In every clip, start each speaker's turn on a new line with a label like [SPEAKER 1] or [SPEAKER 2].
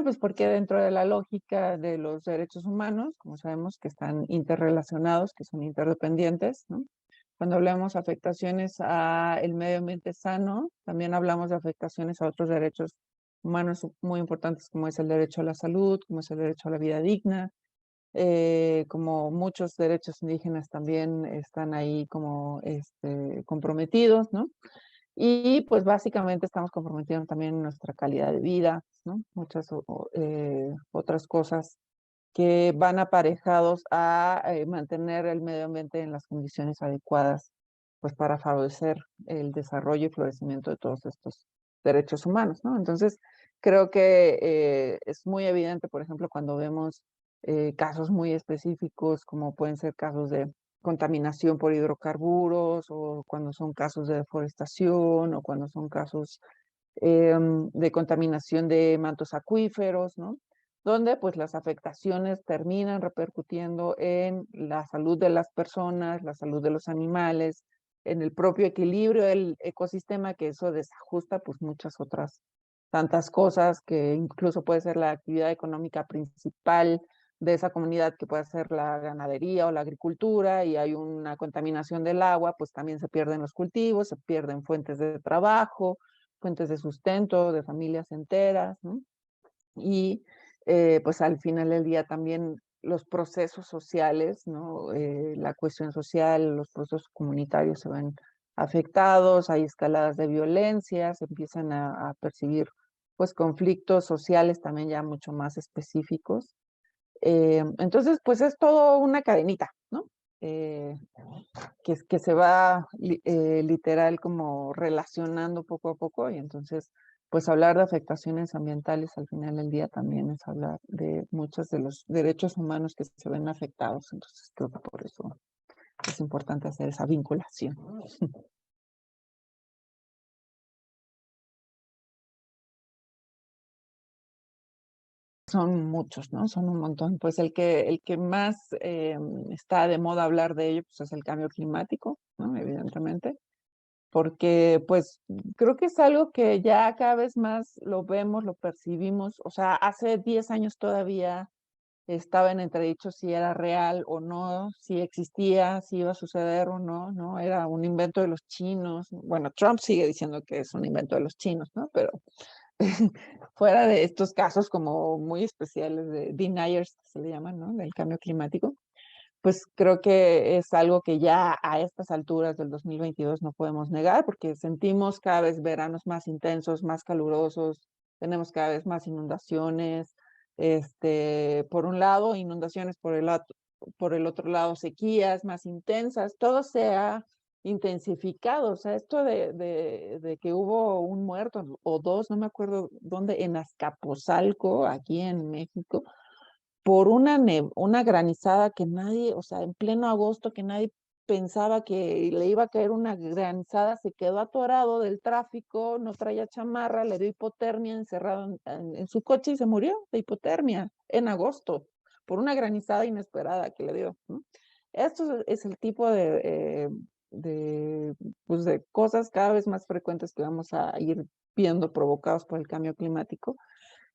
[SPEAKER 1] Bueno, pues porque dentro de la lógica de los derechos humanos, como sabemos que están interrelacionados, que son interdependientes, ¿no? Cuando hablamos de afectaciones al medio ambiente sano, también hablamos de afectaciones a otros derechos humanos muy importantes, como es el derecho a la salud, como es el derecho a la vida digna, como muchos derechos indígenas también están ahí como comprometidos, ¿no? Y pues básicamente estamos comprometiendo también nuestra calidad de vida, ¿no? Muchas otras cosas que van aparejados a mantener el medio ambiente en las condiciones adecuadas, pues para favorecer el desarrollo y florecimiento de todos estos derechos humanos, ¿no? Entonces, creo que es muy evidente, por ejemplo, cuando vemos casos muy específicos, como pueden ser casos de contaminación por hidrocarburos, o cuando son casos de deforestación, o cuando son casos de contaminación de mantos acuíferos, ¿no? Donde pues las afectaciones terminan repercutiendo en la salud de las personas, la salud de los animales, en el propio equilibrio del ecosistema, que eso desajusta pues muchas otras tantas cosas, que incluso puede ser la actividad económica principal de esa comunidad, que puede ser la ganadería o la agricultura, y hay una contaminación del agua, pues también se pierden los cultivos, se pierden fuentes de trabajo, fuentes de sustento de familias enteras, ¿no? Y pues al final del día también los procesos sociales, ¿no? La cuestión social, los procesos comunitarios se ven afectados, hay escaladas de violencia, se empiezan a percibir pues conflictos sociales también ya mucho más específicos. Entonces, pues es todo una cadenita, ¿no? Eh, que se va literal como relacionando poco a poco, y entonces pues hablar de afectaciones ambientales al final del día también es hablar de muchos de los derechos humanos que se ven afectados. Entonces creo que por eso es importante hacer esa vinculación. Son muchos, ¿no? Son un montón. Pues el que más está de moda hablar de ello pues es el cambio climático, ¿no? Evidentemente, porque pues creo que es algo que ya cada vez más lo vemos, lo percibimos. O sea, hace 10 años todavía estaba en entredicho si era real o no, si existía, si iba a suceder o no, ¿no? Era un invento de los chinos. Bueno, Trump sigue diciendo que es un invento de los chinos, ¿no? Pero fuera de estos casos como muy especiales de deniers, que se le llaman, ¿no? Del cambio climático, pues creo que es algo que ya a estas alturas del 2022 no podemos negar, porque sentimos cada vez veranos más intensos, más calurosos, tenemos cada vez más inundaciones, por un lado, inundaciones por el otro lado, sequías más intensas, todo se ha intensificado. O sea, esto de que hubo un muerto o dos, no me acuerdo dónde, en Azcapotzalco, aquí en México, por una granizada que nadie, o sea, en pleno agosto, que nadie pensaba que le iba a caer una granizada, se quedó atorado del tráfico, no traía chamarra, le dio hipotermia encerrado en su coche y se murió de hipotermia en agosto por una granizada inesperada que le dio, ¿no? Esto es el tipo de, pues de cosas cada vez más frecuentes que vamos a ir viendo provocados por el cambio climático,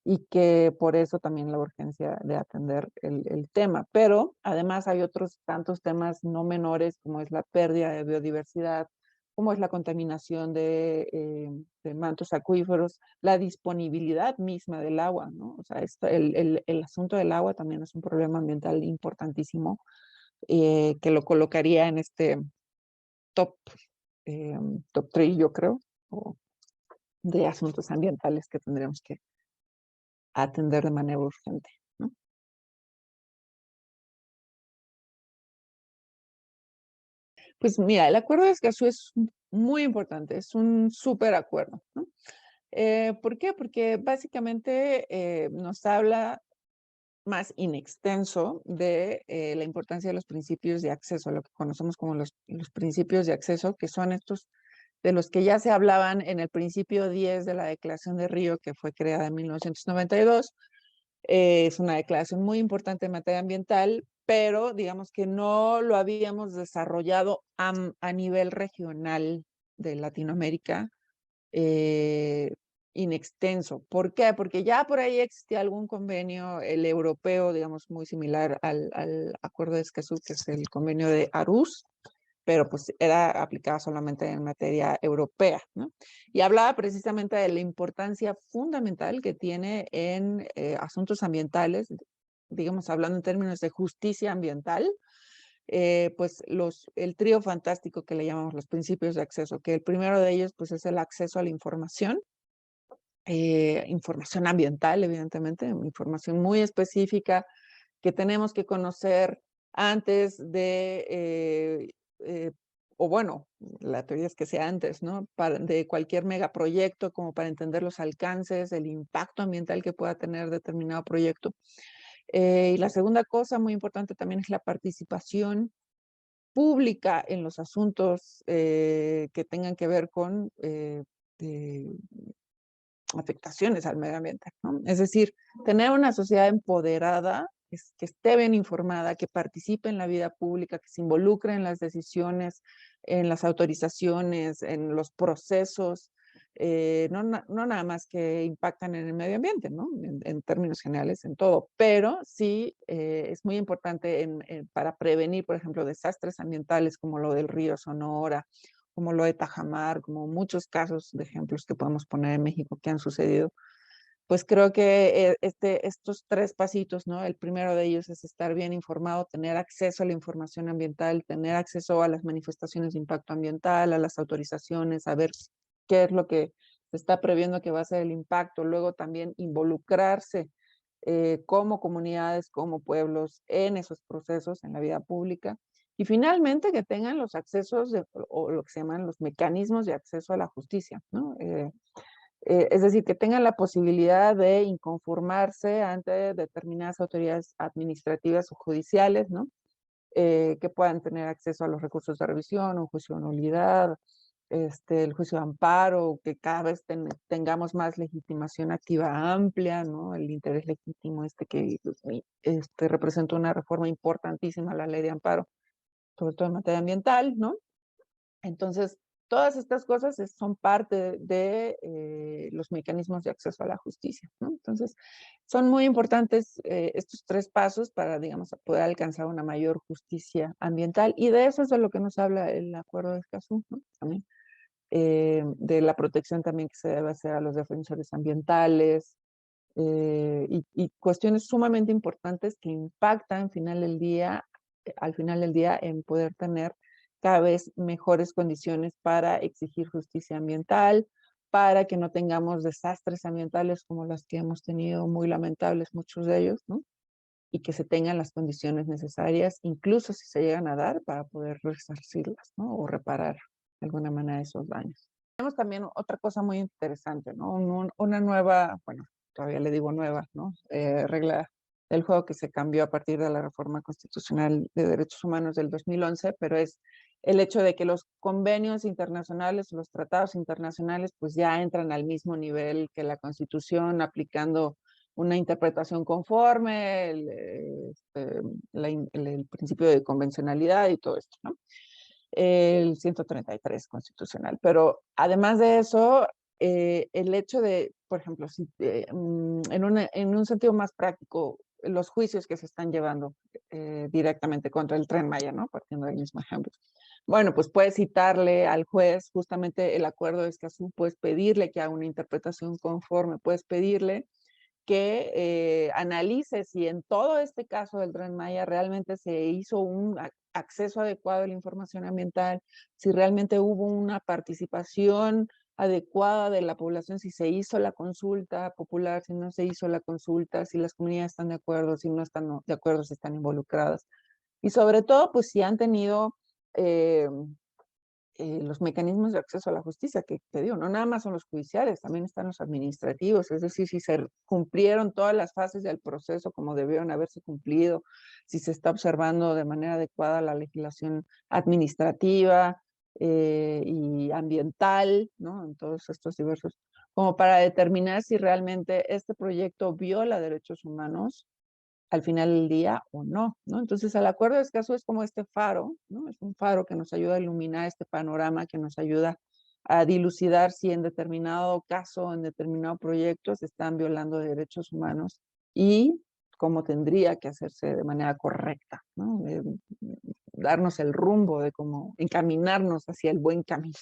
[SPEAKER 1] y que por eso también la urgencia de atender el tema. Pero además hay otros tantos temas no menores, como es la pérdida de biodiversidad, como es la contaminación de mantos acuíferos, la disponibilidad misma del agua, ¿no? O sea, el asunto del agua también es un problema ambiental importantísimo, que lo colocaría en este top, eh, top 3, yo creo, o de asuntos ambientales que tendríamos que atender de manera urgente, ¿no? Pues mira, el acuerdo de Escazú es muy importante, es un súper acuerdo, ¿no? ¿Por qué? Porque básicamente nos habla más in extenso de la importancia de los principios de acceso, lo que conocemos como los principios de acceso, que son estos de los que ya se hablaban en el principio 10 de la Declaración de Río, que fue creada en 1992. Es una declaración muy importante en materia ambiental, pero digamos que no lo habíamos desarrollado a nivel regional de Latinoamérica, eh, inextenso. ¿Por qué? Porque ya por ahí existía algún convenio, el europeo, digamos, muy similar al Acuerdo de Escazú, que es el convenio de Aarhus, pero pues era aplicada solamente en materia europea, ¿no? Y hablaba precisamente de la importancia fundamental que tiene en asuntos ambientales, digamos, hablando en términos de justicia ambiental, pues el trío fantástico que le llamamos los principios de acceso, que el primero de ellos pues es el acceso a la información ambiental, evidentemente, información muy específica que tenemos que conocer antes o bueno, la teoría es que sea antes, ¿no? De cualquier megaproyecto, como para entender los alcances, el impacto ambiental que pueda tener determinado proyecto. Y la segunda cosa muy importante también es la participación pública en los asuntos que tengan que ver con afectaciones al medio ambiente, ¿no? Es decir, tener una sociedad empoderada, que esté bien informada, que participe en la vida pública, que se involucre en las decisiones, en las autorizaciones, en los procesos, no nada más que impactan en el medio ambiente, ¿no? En términos generales, en todo, pero sí es muy importante para prevenir, por ejemplo, desastres ambientales como lo del río Sonora, como lo de Tajamar, como muchos casos de ejemplos que podemos poner en México que han sucedido, pues creo que estos tres pasitos, ¿no? El primero de ellos es estar bien informado, tener acceso a la información ambiental, tener acceso a las manifestaciones de impacto ambiental, a las autorizaciones, saber qué es lo que se está previendo que va a ser el impacto, luego también involucrarse como comunidades, como pueblos en esos procesos, en la vida pública. Y finalmente que tengan los accesos o lo que se llaman los mecanismos de acceso a la justicia, ¿no? Es decir, que tengan la posibilidad de inconformarse ante determinadas autoridades administrativas o judiciales, ¿no? Que puedan tener acceso a los recursos de revisión, un juicio de nulidad, el juicio de amparo, que cada vez tengamos más legitimación activa amplia, ¿no? El interés legítimo que representa una reforma importantísima a la ley de amparo, sobre todo en materia ambiental, ¿no? Entonces, todas estas cosas son parte de los mecanismos de acceso a la justicia, ¿no? Entonces, son muy importantes estos tres pasos para, digamos, poder alcanzar una mayor justicia ambiental. Y de eso es de lo que nos habla el Acuerdo de Escazú, ¿no? También. De la protección también que se debe hacer a los defensores ambientales, y cuestiones sumamente importantes que impactan al final del día en poder tener cada vez mejores condiciones para exigir justicia ambiental, para que no tengamos desastres ambientales como las que hemos tenido, muy lamentables muchos de ellos, ¿no? Y que se tengan las condiciones necesarias, incluso si se llegan a dar, para poder resarcirlas, ¿no? O reparar de alguna manera esos daños. Tenemos también otra cosa muy interesante, ¿no? Una nueva, bueno, todavía le digo nueva, ¿no? Regla del juego que se cambió a partir de la reforma constitucional de derechos humanos del 2011, pero es el hecho de que los convenios internacionales, los tratados internacionales, pues ya entran al mismo nivel que la Constitución, aplicando una interpretación conforme, el principio de convencionalidad y todo esto, ¿no? El 133 constitucional. Pero además de eso, el hecho de, por ejemplo, en un sentido más práctico, los juicios que se están llevando directamente contra el Tren Maya, ¿no? Partiendo del mismo ejemplo. Bueno, pues puedes citarle al juez justamente el acuerdo de Escazú, puedes pedirle que haga una interpretación conforme, puedes pedirle que analice si en todo este caso del Tren Maya realmente se hizo un acceso adecuado a la información ambiental, si realmente hubo una participación adecuada de la población, si se hizo la consulta popular, si no se hizo la consulta, si las comunidades están de acuerdo, si no están de acuerdo, si están involucradas. Y sobre todo, pues si han tenido los mecanismos de acceso a la justicia, que te digo, no nada más son los judiciales, también están los administrativos, es decir, si se cumplieron todas las fases del proceso como debieron haberse cumplido, si se está observando de manera adecuada la legislación administrativa y ambiental, ¿no? En todos estos diversos, como para determinar si realmente este proyecto viola derechos humanos al final del día o no, ¿no? Entonces, el acuerdo de Escazú es como este faro, ¿no? Es un faro que nos ayuda a iluminar este panorama, que nos ayuda a dilucidar si en determinado caso, en determinado proyecto, se están violando derechos humanos y cómo tendría que hacerse de manera correcta, ¿no? Darnos el rumbo de cómo encaminarnos hacia el buen camino,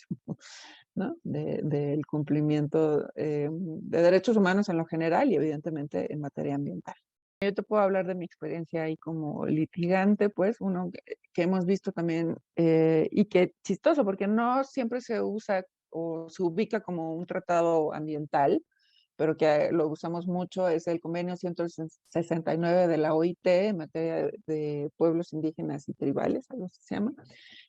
[SPEAKER 1] ¿no? Del cumplimiento de derechos humanos en lo general y evidentemente en materia ambiental. Yo te puedo hablar de mi experiencia ahí como litigante, pues, uno que hemos visto también, y que chistoso, porque no siempre se usa o se ubica como un tratado ambiental, pero que lo usamos mucho, es el convenio 169 de la OIT en materia de pueblos indígenas y tribales, algo así se llama,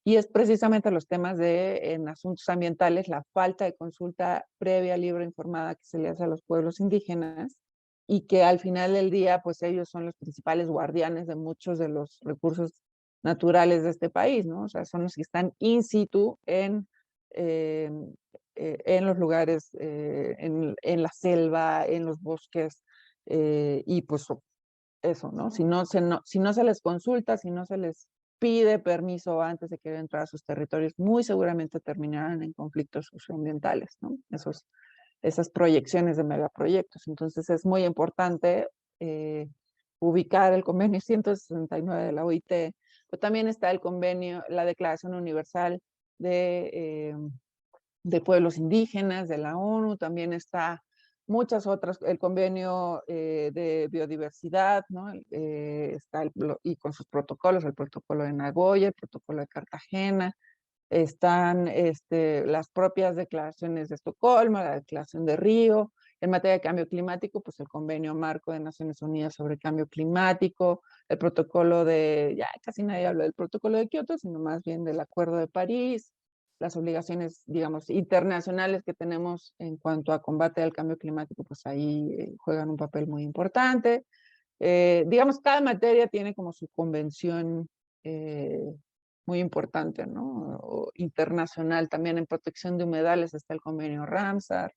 [SPEAKER 1] y es precisamente los temas de, en asuntos ambientales, la falta de consulta previa, libre, informada que se le hace a los pueblos indígenas, y que al final del día, pues ellos son los principales guardianes de muchos de los recursos naturales de este país, ¿no? O sea, son los que están in situ en los lugares, en la selva, en los bosques, y pues eso, ¿no? Si no se les consulta, si no se les pide permiso antes de querer entrar a sus territorios, muy seguramente terminarán en conflictos socioambientales, ¿no? Esas proyecciones de megaproyectos. Entonces es muy importante ubicar el convenio 169 de la OIT, pero también está el convenio, la Declaración Universal de Pueblos Indígenas de la ONU, también está muchas otras, el convenio de biodiversidad, ¿no? Y con sus protocolos, el protocolo de Nagoya, el protocolo de Cartagena, están las propias declaraciones de Estocolmo, la declaración de Río, en materia de cambio climático, pues el convenio marco de Naciones Unidas sobre cambio climático, el protocolo ya casi nadie habla del protocolo de Kioto, sino más bien del Acuerdo de París, las obligaciones, digamos, internacionales que tenemos en cuanto a combate al cambio climático, pues ahí juegan un papel muy importante. Digamos, cada materia tiene como su convención muy importante, ¿no? O internacional. También en protección de humedales está el convenio Ramsar.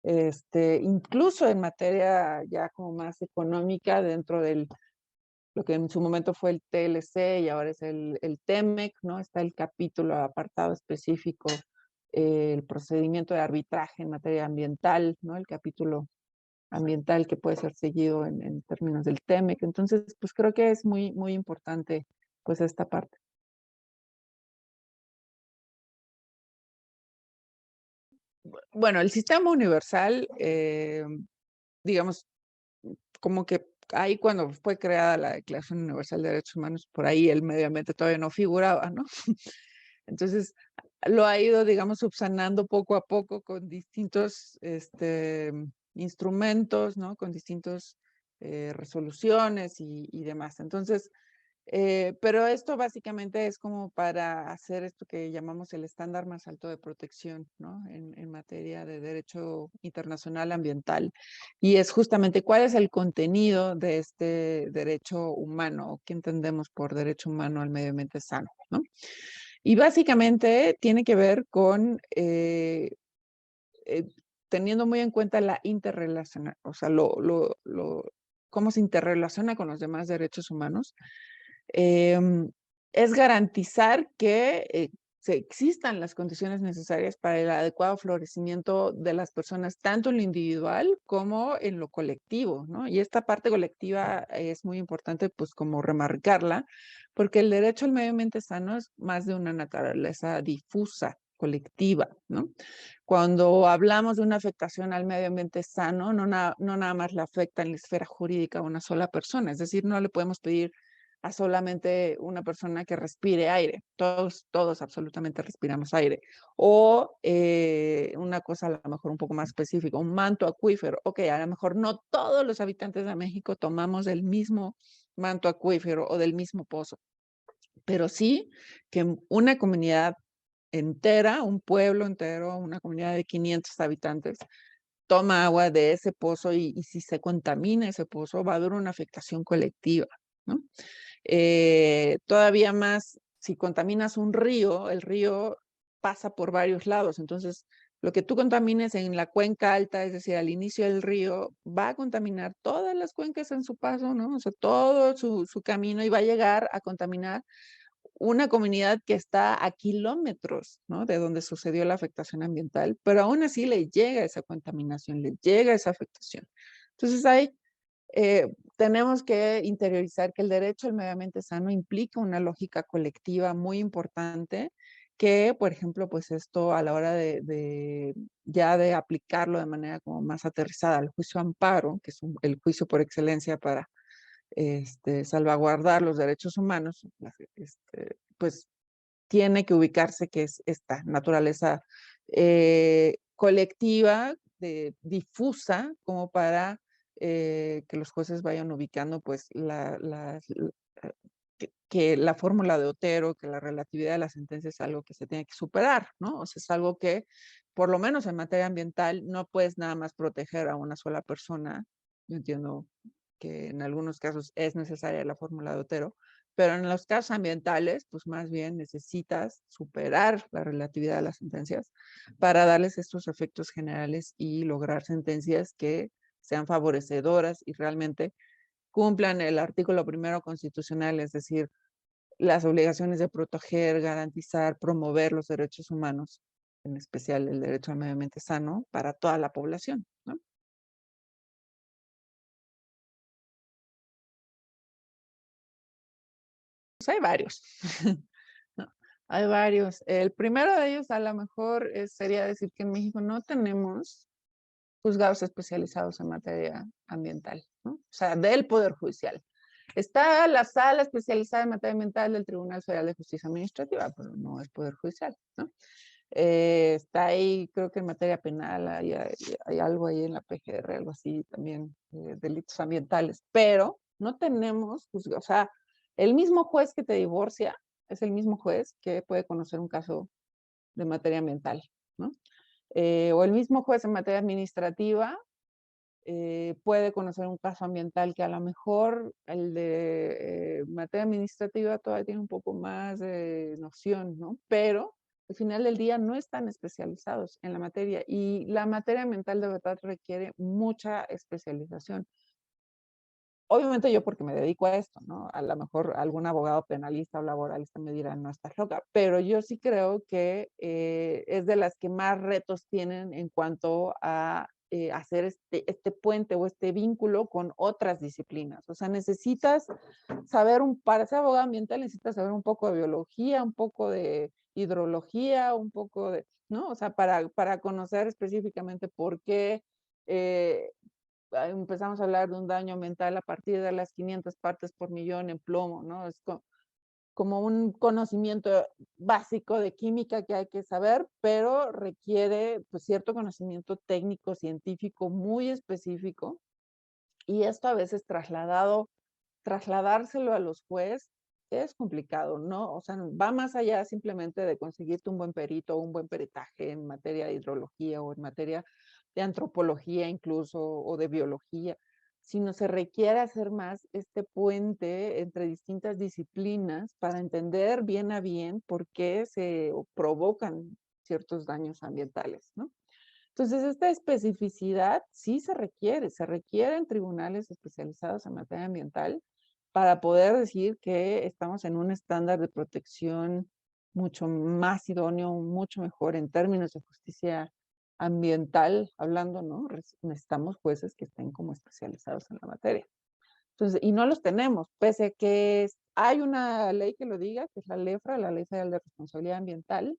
[SPEAKER 1] Incluso en materia ya como más económica, dentro del lo que en su momento fue el TLC y ahora es el TEMEC, ¿no? Está el capítulo apartado específico, el procedimiento de arbitraje en materia ambiental, ¿no? El capítulo ambiental que puede ser seguido en términos del TEMEC. Entonces, pues creo que es muy, muy importante pues esta parte. Bueno, el sistema universal, digamos, como que ahí cuando fue creada la Declaración Universal de Derechos Humanos, por ahí el medio ambiente todavía no figuraba, ¿no? Entonces, lo ha ido, digamos, subsanando poco a poco con distintos instrumentos, ¿no? Con distintas resoluciones y demás. Entonces, pero esto básicamente es como para hacer esto que llamamos el estándar más alto de protección, ¿no? En materia de derecho internacional ambiental. Y es justamente cuál es el contenido de este derecho humano, o qué entendemos por derecho humano al medio ambiente sano, ¿no? Y básicamente tiene que ver con eh, teniendo muy en cuenta la interrelación, o sea, cómo se interrelaciona con los demás derechos humanos, es garantizar que se existan las condiciones necesarias para el adecuado florecimiento de las personas, tanto en lo individual como en lo colectivo, ¿no? Y esta parte colectiva es muy importante, pues, como remarcarla, porque el derecho al medio ambiente sano es más de una naturaleza difusa, colectiva, ¿no? Cuando hablamos de una afectación al medio ambiente sano, no nada más le afecta en la esfera jurídica a una sola persona, es decir, no le podemos pedir a solamente una persona que respire aire. Todos absolutamente respiramos aire. O una cosa a lo mejor un poco más específica, un manto acuífero. Ok, a lo mejor no todos los habitantes de México tomamos del mismo manto acuífero o del mismo pozo, pero sí que una comunidad entera, un pueblo entero, una comunidad de 500 habitantes, toma agua de ese pozo y si se contamina ese pozo va a haber una afectación colectiva, ¿no? Todavía más, si contaminas un río, el río pasa por varios lados, entonces lo que tú contamines en la cuenca alta, es decir, al inicio del río, va a contaminar todas las cuencas en su paso, ¿no? O sea, todo su camino y va a llegar a contaminar una comunidad que está a kilómetros, ¿no?, de donde sucedió la afectación ambiental, pero aún así le llega esa contaminación, le llega esa afectación. Entonces, tenemos que interiorizar que el derecho al medio ambiente sano implica una lógica colectiva muy importante que, por ejemplo, pues esto a la hora ya de aplicarlo de manera como más aterrizada al juicio amparo, que es el juicio por excelencia para salvaguardar los derechos humanos, pues tiene que ubicarse que es esta naturaleza colectiva, difusa, como para que los jueces vayan ubicando pues que la fórmula de Otero, que la relatividad de la sentencia es algo que se tiene que superar, ¿no? O sea, es algo que, por lo menos en materia ambiental, no puedes nada más proteger a una sola persona. Yo entiendo que en algunos casos es necesaria la fórmula de Otero, pero en los casos ambientales, pues más bien necesitas superar la relatividad de las sentencias para darles estos efectos generales y lograr sentencias que sean favorecedoras y realmente cumplan el artículo primero constitucional, es decir, las obligaciones de proteger, garantizar, promover los derechos humanos, en especial el derecho al medio ambiente sano para toda la población, ¿no? Pues hay varios. ¿No? Hay varios. El primero de ellos a lo mejor sería decir que en México no tenemos juzgados especializados en materia ambiental, ¿no? O sea, del Poder Judicial. Está la sala especializada en materia ambiental del Tribunal Federal de Justicia Administrativa, pero no es Poder Judicial, ¿no? Está ahí, creo que en materia penal hay algo ahí en la PGR, algo así también, delitos ambientales, pero no tenemos juzgados. O sea, el mismo juez que te divorcia es el mismo juez que puede conocer un caso de materia ambiental, ¿no? O el mismo juez en materia administrativa puede conocer un caso ambiental que a lo mejor el de materia administrativa todavía tiene un poco más de noción, ¿no? Pero al final del día no están especializados en la materia y la materia ambiental de verdad requiere mucha especialización. Obviamente yo porque me dedico a esto, ¿no? A lo mejor algún abogado penalista o laboralista me dirá, no estás loca, pero yo sí creo que es de las que más retos tienen en cuanto a hacer este puente o este vínculo con otras disciplinas. O sea, necesitas saber, para ser abogado ambiental necesitas saber un poco de biología, un poco de hidrología, un poco de, ¿no? O sea, para conocer específicamente por qué eh, empezamos a hablar de un daño ambiental a partir de las 500 partes por millón en plomo, ¿no? Es como un conocimiento básico de química que hay que saber, pero requiere pues, cierto conocimiento técnico, científico muy específico, y esto a veces trasladárselo a los jueces es complicado, ¿no? O sea, va más allá simplemente de conseguirte un buen perito o un buen peritaje en materia de hidrología o en materia de antropología incluso o de biología, sino se requiere hacer más este puente entre distintas disciplinas para entender bien a bien por qué se provocan ciertos daños ambientales, ¿no? Entonces, esta especificidad sí se requiere en tribunales especializados en materia ambiental para poder decir que estamos en un estándar de protección mucho más idóneo, mucho mejor en términos de justicia ambiental, hablando, ¿no? Necesitamos jueces que estén como especializados en la materia. Entonces, y no los tenemos, pese a que hay una ley que lo diga, que es la LEFRA, la Ley Federal de Responsabilidad Ambiental.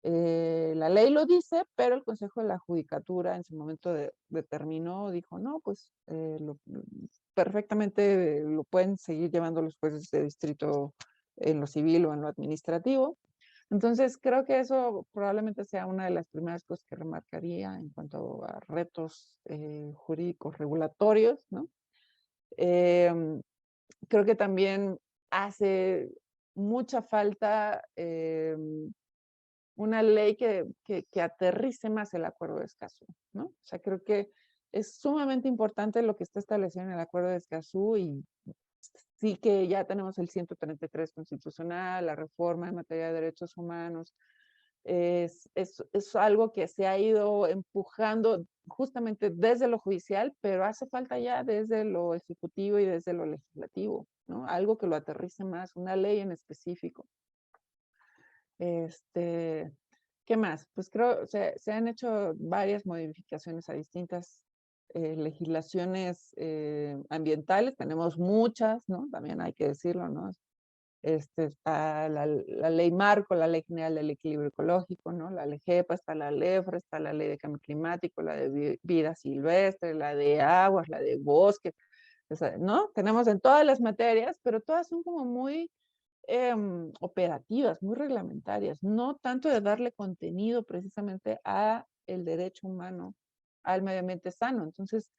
[SPEAKER 1] La ley lo dice, pero el Consejo de la Judicatura en su momento determinó, dijo, no, pues perfectamente lo pueden seguir llevando los jueces de distrito en lo civil o en lo administrativo. Entonces, creo que eso probablemente sea una de las primeras cosas que remarcaría en cuanto a retos jurídicos regulatorios, ¿no? Em, Creo que también hace mucha falta una ley que aterrice más el acuerdo de Escazú, ¿no? O sea, creo que es sumamente importante lo que está establecido en el acuerdo de Escazú y sí que ya tenemos el 133 constitucional, la reforma en materia de derechos humanos, Es algo que se ha ido empujando justamente desde lo judicial, pero hace falta ya desde lo ejecutivo y desde lo legislativo, ¿no? Algo que lo aterrice más, una ley en específico. Este, ¿Qué más? Pues creo, se han hecho varias modificaciones a distintas legislaciones ambientales, tenemos muchas, ¿no? También hay que decirlo, ¿no? Está la ley marco, la ley general del equilibrio ecológico, ¿no? La LEGEPA, está la LEFRA, está la ley de cambio climático, la de vida silvestre, la de aguas, la de bosque, o sea, ¿no? Tenemos en todas las materias, pero todas son como muy operativas, muy reglamentarias, no tanto de darle contenido precisamente a el derecho humano al medio ambiente sano. Entonces,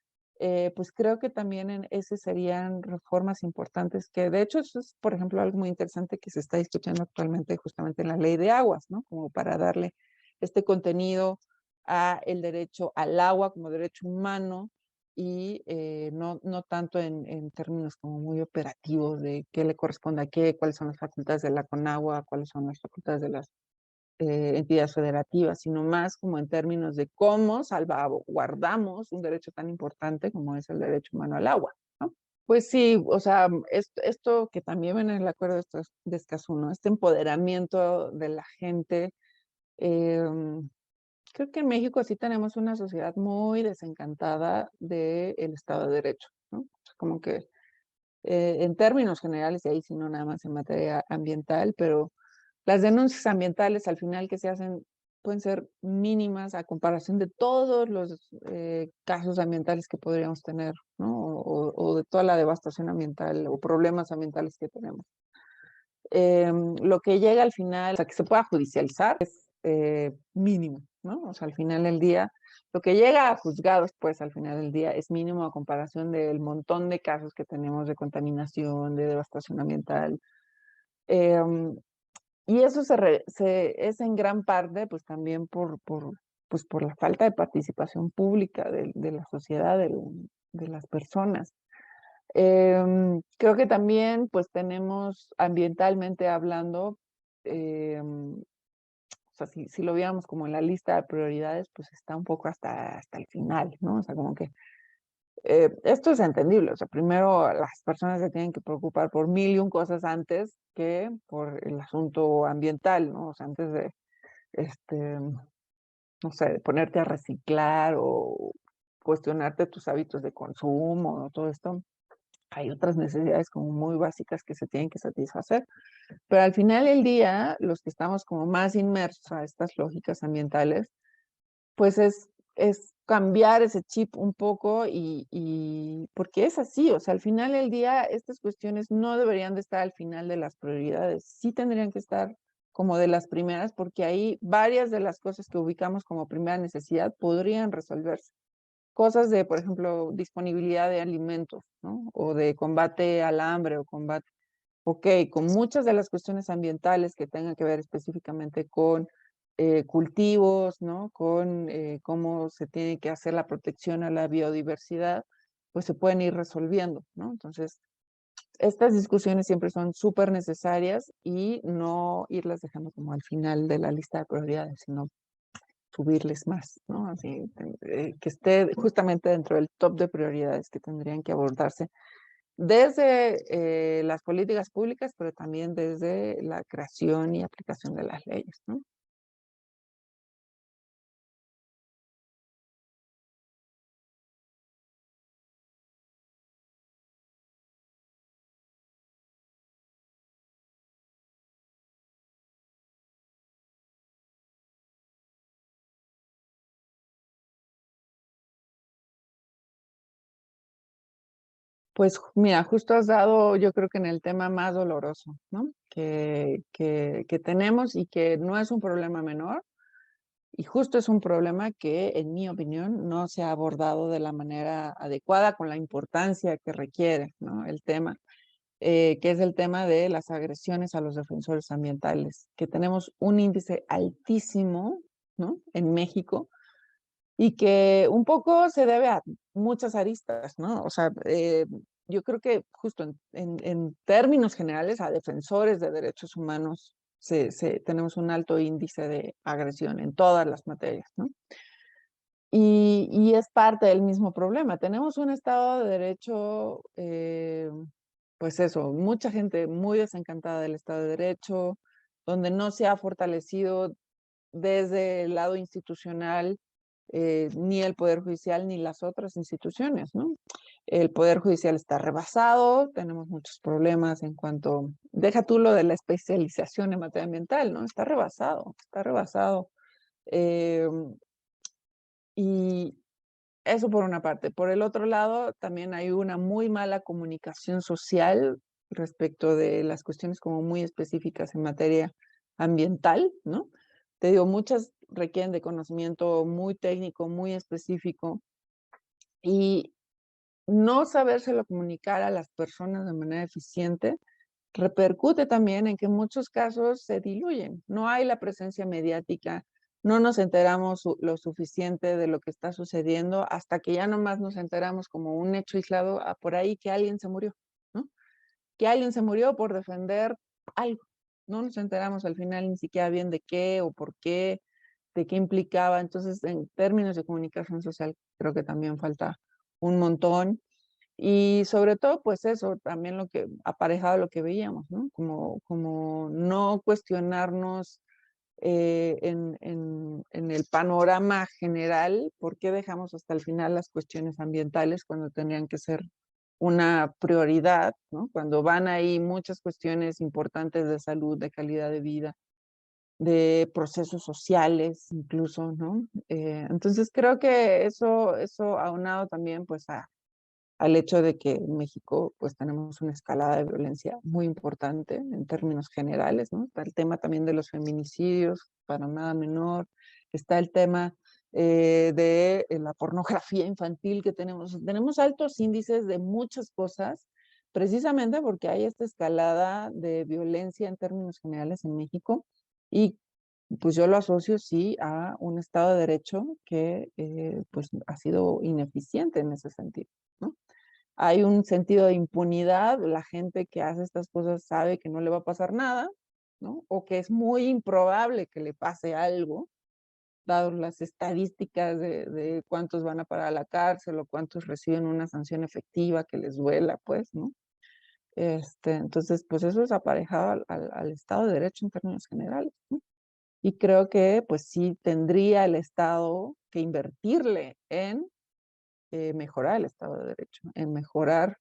[SPEAKER 1] pues creo que también en ese serían reformas importantes, que de hecho eso es, por ejemplo, algo muy interesante que se está discutiendo actualmente justamente en la ley de aguas, ¿no? Como para darle este contenido a el derecho al agua como derecho humano y no tanto en términos como muy operativos de qué le corresponde a qué, cuáles son las facultades de la CONAGUA, cuáles son las facultades de las entidades federativas, sino más como en términos de cómo salvaguardamos un derecho tan importante como es el derecho humano al agua, ¿no? Pues sí, o sea, esto que también viene en el acuerdo de Escazú, ¿no? Este empoderamiento de la gente. Creo que en México sí tenemos una sociedad muy desencantada del Estado de Derecho, ¿no? O sea, como que en términos generales, y ahí sí no nada más en materia ambiental, pero las denuncias ambientales al final que se hacen pueden ser mínimas a comparación de todos los casos ambientales que podríamos tener, ¿no? O de toda la devastación ambiental o problemas ambientales que tenemos. Lo que llega al final, o sea, que se pueda judicializar es mínimo, ¿no? O sea, al final del día, lo que llega a juzgados, pues al final del día es mínimo a comparación del montón de casos que tenemos de contaminación, de devastación ambiental. Em, y eso es en gran parte, pues también pues, por la falta de participación pública de la sociedad, de las personas. Creo que también, pues tenemos ambientalmente hablando, o sea, si lo viéramos como en la lista de prioridades, pues está un poco hasta el final, ¿no? O sea, como que esto es entendible, o sea, primero las personas se tienen que preocupar por mil y un cosas antes que por el asunto ambiental, ¿no? O sea, antes de, este, no sé, de ponerte a reciclar o cuestionarte tus hábitos de consumo, todo esto, hay otras necesidades como muy básicas que se tienen que satisfacer. Pero al final del día, los que estamos como más inmersos a estas lógicas ambientales, pues es cambiar ese chip un poco porque es así, o sea, al final del día estas cuestiones no deberían de estar al final de las prioridades, sí tendrían que estar como de las primeras, porque ahí varias de las cosas que ubicamos como primera necesidad podrían resolverse. Cosas de, por ejemplo, disponibilidad de alimentos, ¿no? O de combate al hambre o combate. Ok, con muchas de las cuestiones ambientales que tengan que ver específicamente con cultivos, ¿no? Con cómo se tiene que hacer la protección a la biodiversidad, pues se pueden ir resolviendo, ¿no? Entonces, estas discusiones siempre son súper necesarias y no irlas dejando como al final de la lista de prioridades, sino subirles más, ¿no? Así, que esté justamente dentro del top de prioridades que tendrían que abordarse desde las políticas públicas, pero también desde la creación y aplicación de las leyes, ¿no? Pues mira, justo has dado, yo creo que en el tema más doloroso, ¿no? Que tenemos y que no es un problema menor, y justo es un problema que, en mi opinión, no se ha abordado de la manera adecuada, con la importancia que requiere, ¿no? El tema, que es el tema de las agresiones a los defensores ambientales, que tenemos un índice altísimo, ¿no? En México, y que un poco se debe a muchas aristas, ¿no? O sea, yo creo que justo en términos generales a defensores de derechos humanos tenemos un alto índice de agresión en todas las materias, ¿no? Y es parte del mismo problema. Tenemos un Estado de Derecho, pues eso, mucha gente muy desencantada del Estado de Derecho, donde no se ha fortalecido desde el lado institucional ni el Poder Judicial ni las otras instituciones, ¿no? El Poder Judicial está rebasado, tenemos muchos problemas en cuanto, deja tú lo de la especialización en materia ambiental, ¿no? Está rebasado, está rebasado. Eh, y eso por una parte. Por el otro lado, también hay una muy mala comunicación social respecto de las cuestiones como muy específicas en materia ambiental, ¿no? Te digo, muchas requieren de conocimiento muy técnico, muy específico, y no sabérselo comunicar a las personas de manera eficiente repercute también en que en muchos casos se diluyen. No hay la presencia mediática, no nos enteramos lo suficiente de lo que está sucediendo hasta que ya nomás nos enteramos como un hecho aislado por ahí que alguien se murió, ¿no? Que alguien se murió por defender algo. No nos enteramos al final ni siquiera bien de qué o por qué, de qué implicaba. Entonces, en términos de comunicación social, creo que también falta un montón. Y sobre todo, pues eso, también lo que aparejado lo que veíamos, ¿no? Como no cuestionarnos en el panorama general, ¿por qué dejamos hasta el final las cuestiones ambientales cuando tendrían que ser una prioridad, ¿no? Cuando van ahí muchas cuestiones importantes de salud, de calidad de vida, de procesos sociales incluso, ¿no? Entonces creo que eso aunado también pues al hecho de que en México pues tenemos una escalada de violencia muy importante en términos generales, ¿no? Está el tema también de los feminicidios, para nada menor, está el tema de la pornografía infantil que tenemos altos índices de muchas cosas, precisamente porque hay esta escalada de violencia en términos generales en México y pues yo lo asocio sí a un Estado de Derecho que pues ha sido ineficiente en ese sentido, ¿no? Hay un sentido de impunidad, la gente que hace estas cosas sabe que no le va a pasar nada, ¿no? O que es muy improbable que le pase algo, dado las estadísticas de cuántos van a parar a la cárcel o cuántos reciben una sanción efectiva que les duela, pues, ¿no? Entonces, pues eso es aparejado al Estado de Derecho en términos generales, ¿no? Y creo que, pues sí, tendría el Estado que invertirle en mejorar el Estado de Derecho, en mejorar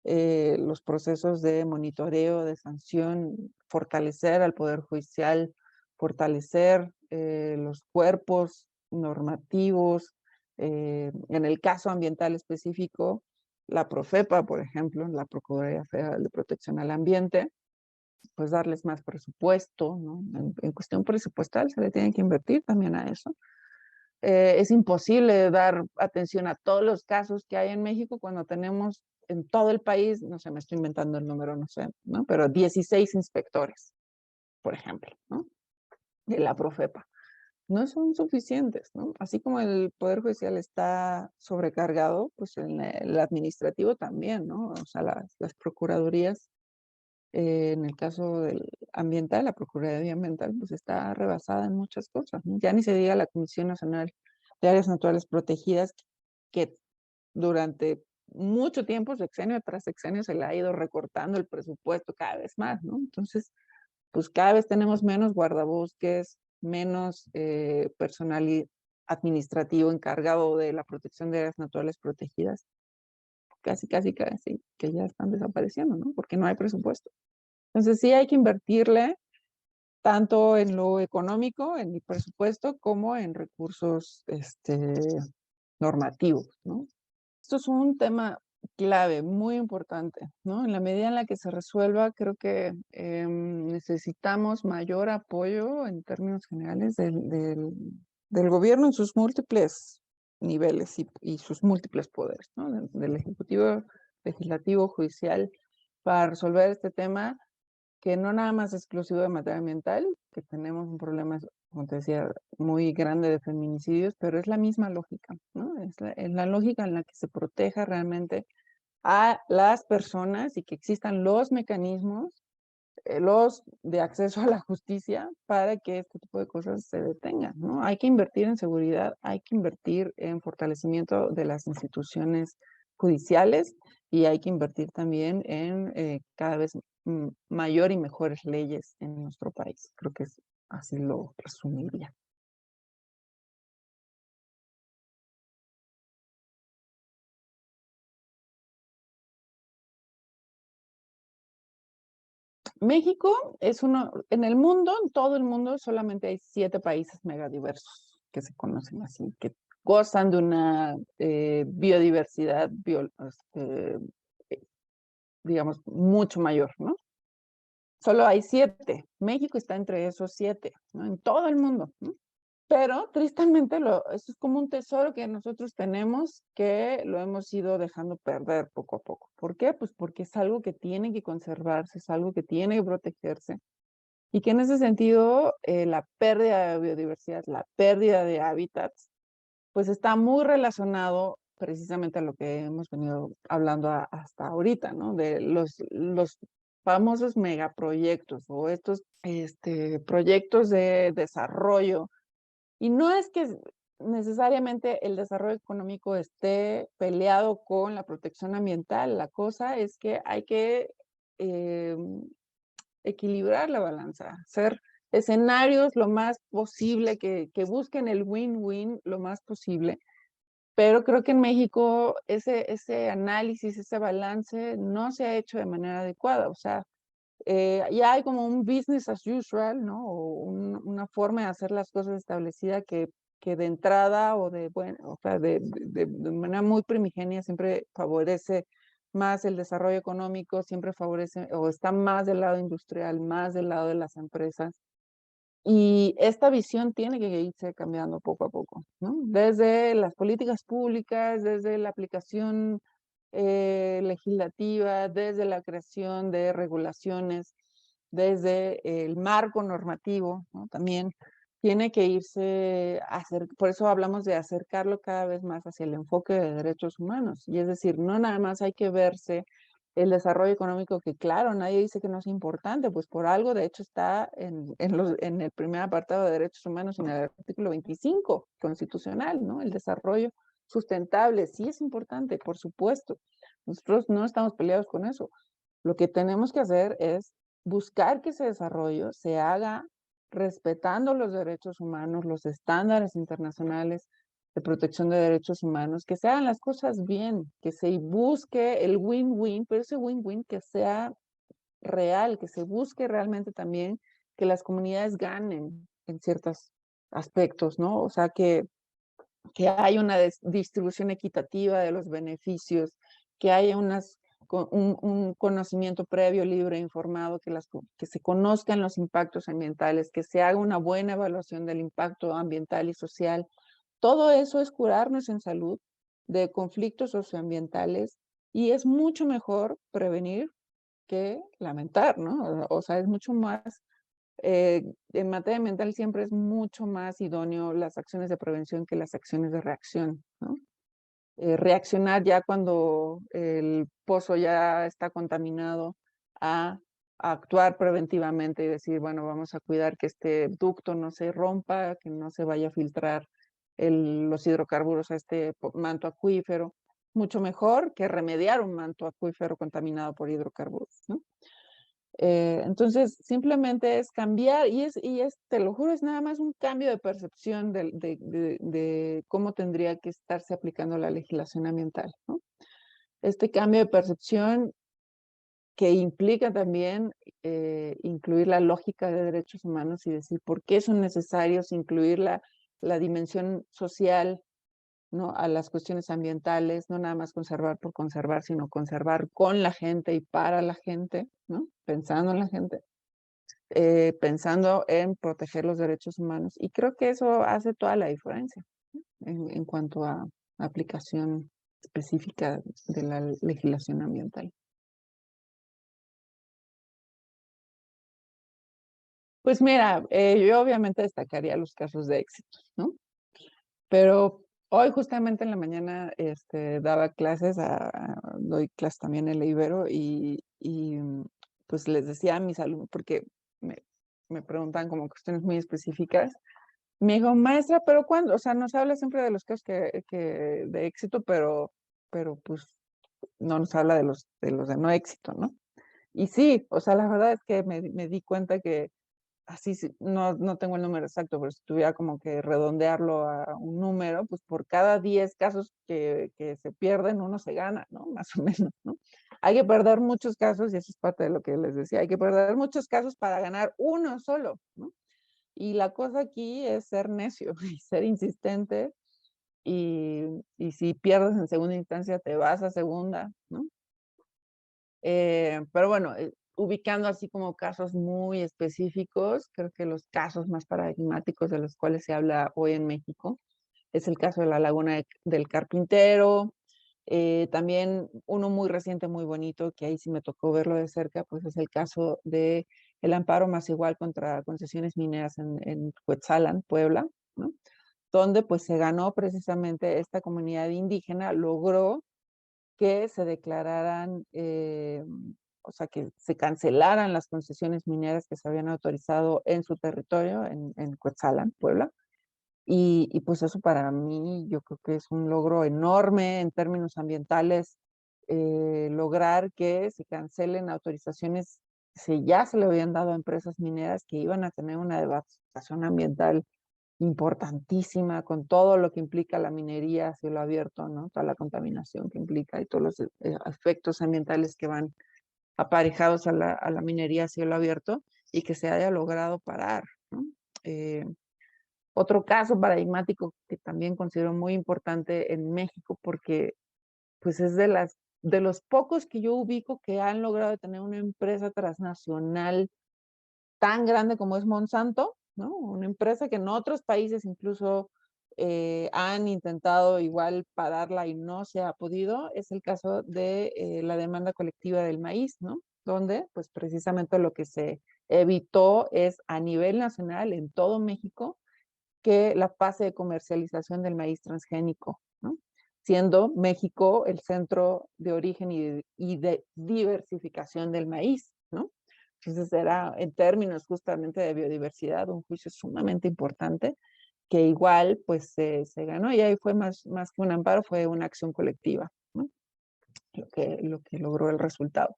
[SPEAKER 1] los procesos de monitoreo, de sanción, fortalecer al Poder Judicial, fortalecer los cuerpos normativos. En el caso ambiental específico, la Profepa, por ejemplo, la Procuraduría Federal de Protección al Ambiente, pues darles más presupuesto, ¿no? En cuestión presupuestal se le tiene que invertir también a eso. Es imposible dar atención a todos los casos que hay en México cuando tenemos en todo el país, no sé, me estoy inventando el número, no sé, ¿no? Pero 16 inspectores, por ejemplo, ¿no? De la Profepa. No son suficientes, ¿no? Así como el Poder Judicial está sobrecargado, pues el administrativo también, ¿no? O sea, las procuradurías, en el caso del ambiental, la Procuraduría Ambiental, pues está rebasada en muchas cosas, ¿no? Ya ni se diga la Comisión Nacional de Áreas Naturales Protegidas, que durante mucho tiempo, sexenio tras sexenio, se le ha ido recortando el presupuesto cada vez más, ¿no? Entonces, pues cada vez tenemos menos guardabosques, menos personal administrativo encargado de la protección de áreas naturales protegidas. Casi que ya están desapareciendo, ¿no? Porque no hay presupuesto. Entonces sí hay que invertirle tanto en lo económico, en el presupuesto, como en recursos normativos, ¿no? Esto es un tema clave, muy importante, ¿no? En la medida en la que se resuelva, creo que necesitamos mayor apoyo en términos generales del gobierno en sus múltiples niveles y sus múltiples poderes, ¿no? Del Ejecutivo, Legislativo, Judicial, para resolver este tema que no nada más es exclusivo de materia ambiental, que tenemos un problema, como te decía, muy grande de feminicidios, pero es la misma lógica, ¿no? Es la lógica en la que se proteja realmente a las personas y que existan los mecanismos los de acceso a la justicia para que este tipo de cosas se detengan, ¿no? Hay que invertir en seguridad, hay que invertir en fortalecimiento de las instituciones judiciales y hay que invertir también en cada vez mayor y mejores leyes en nuestro país. Creo que así lo resumiría. México es uno, en el mundo, en todo el mundo, solamente hay 7 países megadiversos que se conocen así, que gozan de una biodiversidad, eh, digamos, mucho mayor, ¿no? Solo hay 7. México está entre esos 7, ¿no? En todo el mundo, ¿no? Pero tristemente eso es como un tesoro que nosotros tenemos que lo hemos ido dejando perder poco a poco. ¿Por qué? Pues porque es algo que tiene que conservarse, es algo que tiene que protegerse. Y que en ese sentido, la pérdida de biodiversidad, la pérdida de hábitats, pues está muy relacionado precisamente a lo que hemos venido hablando hasta ahorita, ¿no? De los famosos megaproyectos o estos proyectos de desarrollo. Y no es que necesariamente el desarrollo económico esté peleado con la protección ambiental. La cosa es que hay que equilibrar la balanza, hacer escenarios lo más posible, que busquen el win-win lo más posible. Pero creo que en México ese análisis, ese balance no se ha hecho de manera adecuada. O sea, ya hay como un business as usual, ¿no? O una forma de hacer las cosas establecida que de entrada o bueno, o sea, de manera muy primigenia siempre favorece más el desarrollo económico, siempre favorece o está más del lado industrial, más del lado de las empresas. Y esta visión tiene que irse cambiando poco a poco, ¿no? Desde las políticas públicas, desde la aplicación legislativa, desde la creación de regulaciones, desde el marco normativo, ¿no? También tiene que irse por eso hablamos de acercarlo cada vez más hacia el enfoque de derechos humanos. Y es decir, no nada más hay que verse el desarrollo económico, que claro, nadie dice que no es importante, pues por algo, de hecho, está en el primer apartado de derechos humanos, en el artículo 25 constitucional, ¿no? El desarrollo sustentable, sí es importante, por supuesto. Nosotros no estamos peleados con eso. Lo que tenemos que hacer es buscar que ese desarrollo se haga respetando los derechos humanos, los estándares internacionales de protección de derechos humanos, que se hagan las cosas bien, que se busque el win-win, pero ese win-win que sea real, que se busque realmente también que las comunidades ganen en ciertos aspectos, ¿no? O sea, que haya una distribución equitativa de los beneficios, que haya un conocimiento previo, libre, informado, que se conozcan los impactos ambientales, que se haga una buena evaluación del impacto ambiental y social. Todo eso es curarnos en salud de conflictos socioambientales y es mucho mejor prevenir que lamentar, ¿no? O sea, es mucho más en materia ambiental siempre es mucho más idóneo las acciones de prevención que las acciones de reacción, ¿no? Reaccionar ya cuando el pozo ya está contaminado a actuar preventivamente y decir, bueno, vamos a cuidar que este ducto no se rompa, que no se vaya a filtrar los hidrocarburos a este manto acuífero, mucho mejor que remediar un manto acuífero contaminado por hidrocarburos, ¿no? Entonces, simplemente es cambiar te lo juro, es nada más un cambio de percepción de cómo tendría que estarse aplicando la legislación ambiental, ¿no? Este cambio de percepción que implica también incluir la lógica de derechos humanos y decir por qué son necesarios incluir la dimensión social, ¿no? A las cuestiones ambientales, no nada más conservar por conservar, sino conservar con la gente y para la gente, ¿no? Pensando en la gente, pensando en proteger los derechos humanos. Y creo que eso hace toda la diferencia en cuanto a aplicación específica de la legislación ambiental. Pues mira, yo obviamente destacaría los casos de éxito, ¿no? Pero hoy justamente en la mañana daba clases, doy clases también en la Ibero y pues les decía a mis alumnos, porque me preguntan como cuestiones muy específicas, me dijo, maestra, ¿pero cuándo? O sea, nos habla siempre de los casos que de éxito, pero pues no nos habla de los de no éxito, ¿no? Y sí, o sea, la verdad es que me di cuenta que así, no tengo el número exacto, pero si tuviera como que redondearlo a un número, pues por cada 10 casos que se pierden, uno se gana, ¿no? Más o menos, ¿no? Hay que perder muchos casos, y eso es parte de lo que les decía, hay que perder muchos casos para ganar uno solo, ¿no? Y la cosa aquí es ser necio y ser insistente, y si pierdes en segunda instancia, te vas a segunda, ¿no? Pero bueno, ubicando así como casos muy específicos, creo que los casos más paradigmáticos de los cuales se habla hoy en México es el caso de la Laguna del Carpintero. También uno muy reciente, muy bonito, que ahí sí me tocó verlo de cerca, pues es el caso de el amparo más igual contra concesiones mineras en Cuetzalan, Puebla, ¿no? Donde pues se ganó precisamente esta comunidad indígena, logró que se declararan, o sea, que se cancelaran las concesiones mineras que se habían autorizado en su territorio, en Cuetzalan, Puebla. Y pues eso para mí yo creo que es un logro enorme en términos ambientales, lograr que se cancelen autorizaciones que ya se le habían dado a empresas mineras que iban a tener una devastación ambiental importantísima con todo lo que implica la minería a cielo abierto, ¿no? Toda la contaminación que implica y todos los efectos ambientales que van aparejados a la minería a cielo abierto, y que se haya logrado parar, ¿no? Eh, Otro caso paradigmático que también considero muy importante en México, porque pues es de los pocos que yo ubico que han logrado tener una empresa transnacional tan grande como es Monsanto, ¿no? Una empresa que en otros países incluso han intentado igual pararla y no se ha podido, es el caso de la demanda colectiva del maíz, ¿no? Donde pues precisamente lo que se evitó es a nivel nacional en todo México que la fase de comercialización del maíz transgénico, ¿no? Siendo México el centro de origen y de diversificación del maíz, ¿no? Entonces era, en términos justamente de biodiversidad, un juicio sumamente importante que igual pues se ganó, y ahí fue más que un amparo, fue una acción colectiva, ¿no? Lo que logró el resultado.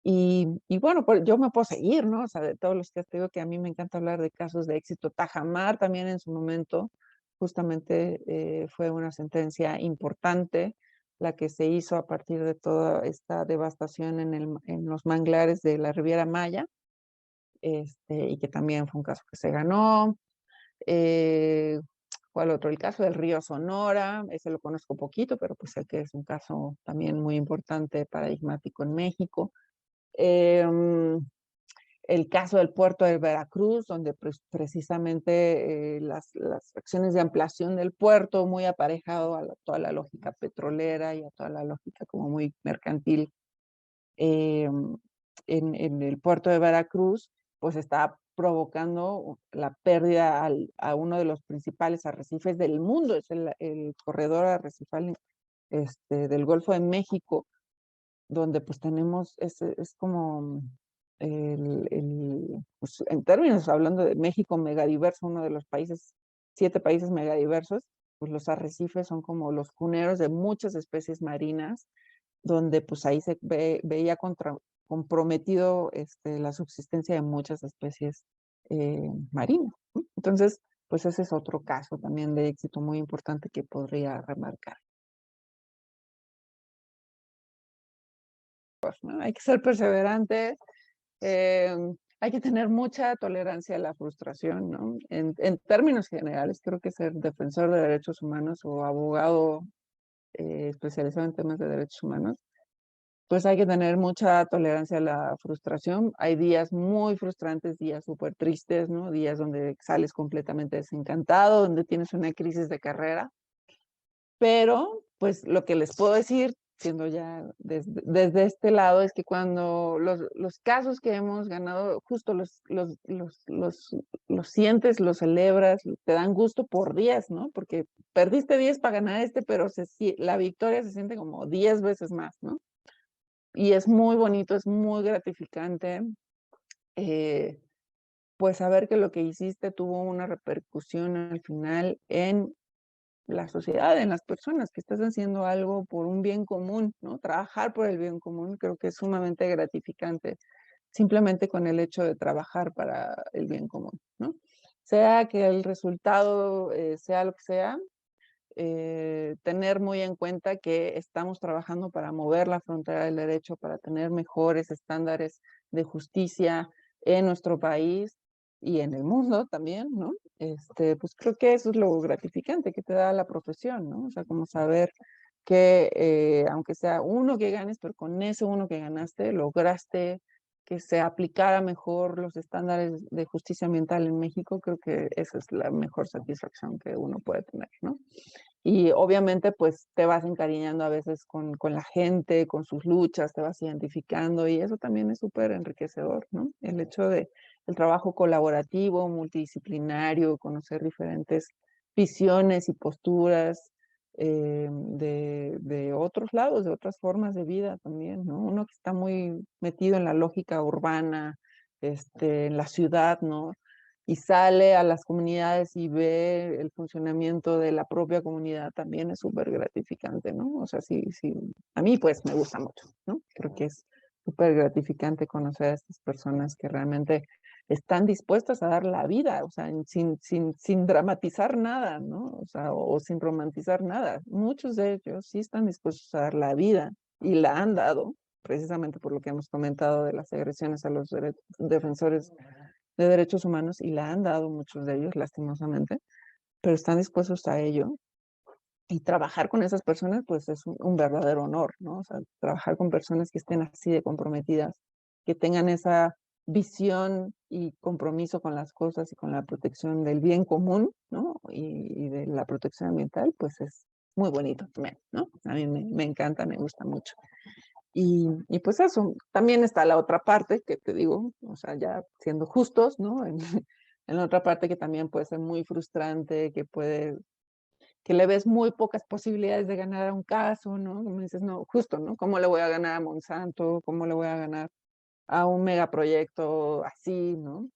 [SPEAKER 1] Y bueno, pues yo me puedo seguir, ¿no? O sea, de todos los que te digo que a mí me encanta hablar de casos de éxito. Tajamar también en su momento, justamente fue una sentencia importante, la que se hizo a partir de toda esta devastación en los manglares de la Riviera Maya, y que también fue un caso que se ganó. Eh, ¿Cuál otro? El caso del río Sonora, ese lo conozco poquito, pero pues sé que es un caso también muy importante, paradigmático en México. Em, el caso del puerto de Veracruz, donde pues, precisamente las acciones de ampliación del puerto, muy aparejado a toda la lógica petrolera y a toda la lógica como muy mercantil, eh, en el puerto de Veracruz, pues está provocando la pérdida a uno de los principales arrecifes del mundo, es el corredor arrecifal del Golfo de México, donde pues tenemos, es como pues, en términos, hablando de México megadiverso, uno de los países, 7 países megadiversos, pues los arrecifes son como los cuneros de muchas especies marinas, donde pues ahí se veía comprometido la subsistencia de muchas especies marinas, ¿no? Entonces, pues ese es otro caso también de éxito muy importante que podría remarcar, ¿no? Hay que ser perseverantes. Eh, Hay que tener mucha tolerancia a la frustración, ¿no? En términos generales, creo que ser defensor de derechos humanos o abogado especializado en temas de derechos humanos, pues hay que tener mucha tolerancia a la frustración. Hay días muy frustrantes, días súper tristes, ¿no? Días donde sales completamente desencantado, donde tienes una crisis de carrera, pero, pues, lo que les puedo decir, siendo ya desde este lado, es que cuando los casos que hemos ganado, justo los sientes, los celebras, te dan gusto por 10, ¿no? Porque perdiste 10 para ganar pero la victoria se siente como 10 veces más, ¿no? y es muy bonito, es muy gratificante, eh, pues saber que lo que hiciste tuvo una repercusión al final en la sociedad, en las personas, que estás haciendo algo por un bien común, ¿no? Trabajar por el bien común creo que es sumamente gratificante, simplemente con el hecho de trabajar para el bien común, ¿no? Sea que el resultado sea lo que sea, tener muy en cuenta que estamos trabajando para mover la frontera del derecho, para tener mejores estándares de justicia en nuestro país y en el mundo también, ¿no? Pues creo que eso es lo gratificante que te da la profesión, ¿no? O sea, como saber que aunque sea uno que ganes, pero con ese uno que ganaste, lograste que se aplicara mejor los estándares de justicia ambiental en México, creo que esa es la mejor satisfacción que uno puede tener, ¿no? Y obviamente, pues te vas encariñando a veces con la gente, con sus luchas, te vas identificando y eso también es súper enriquecedor, ¿no? El hecho de el trabajo colaborativo, multidisciplinario, conocer diferentes visiones y posturas de otros lados, de otras formas de vida también, ¿no? Uno que está muy metido en la lógica urbana, en la ciudad, ¿no? Y sale a las comunidades y ve el funcionamiento de la propia comunidad, también es súper gratificante, ¿no? O sea, sí, sí, a mí pues me gusta mucho, ¿no? Creo que es súper gratificante conocer a estas personas que realmente están dispuestas a dar la vida, o sea, sin dramatizar nada, ¿no? O sea, o sin romantizar nada. Muchos de ellos sí están dispuestos a dar la vida y la han dado, precisamente por lo que hemos comentado de las agresiones a los defensores de derechos humanos, y la han dado muchos de ellos, lastimosamente, pero están dispuestos a ello. Y trabajar con esas personas, pues es un verdadero honor, ¿no? O sea, trabajar con personas que estén así de comprometidas, que tengan esa visión y compromiso con las cosas y con la protección del bien común, ¿no? Y de la protección ambiental, pues es muy bonito también, ¿no? A mí me encanta, me gusta mucho. Y pues eso, también está la otra parte que te digo, o sea, ya siendo justos, ¿no? En la otra parte que también puede ser muy frustrante, que le ves muy pocas posibilidades de ganar a un caso, ¿no? Como dices, no, justo, ¿no? ¿Cómo le voy a ganar a Monsanto? ¿Cómo le voy a ganar a un megaproyecto así, ¿no?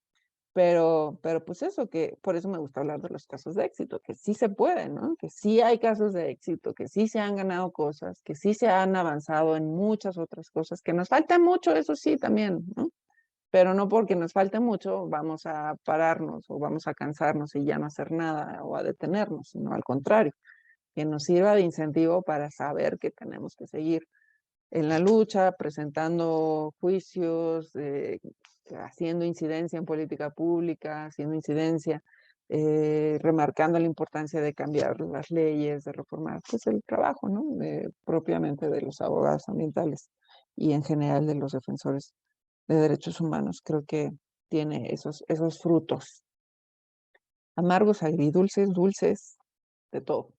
[SPEAKER 1] Pero pues eso, que por eso me gusta hablar de los casos de éxito, que sí se puede, ¿no? Que sí hay casos de éxito, que sí se han ganado cosas, que sí se han avanzado en muchas otras cosas, que nos falta mucho, eso sí, también, ¿no? Pero no porque nos falte mucho vamos a pararnos o vamos a cansarnos y ya no hacer nada o a detenernos, sino al contrario, que nos sirva de incentivo para saber que tenemos que seguir en la lucha, presentando juicios, haciendo incidencia en política pública, haciendo incidencia, remarcando la importancia de cambiar las leyes, de reformar pues, el trabajo, ¿no? Propiamente de los abogados ambientales y en general de los defensores de derechos humanos. Creo que tiene esos frutos amargos, agridulces, dulces, de todo.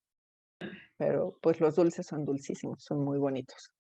[SPEAKER 1] Pero pues los dulces son dulcísimos, son muy bonitos.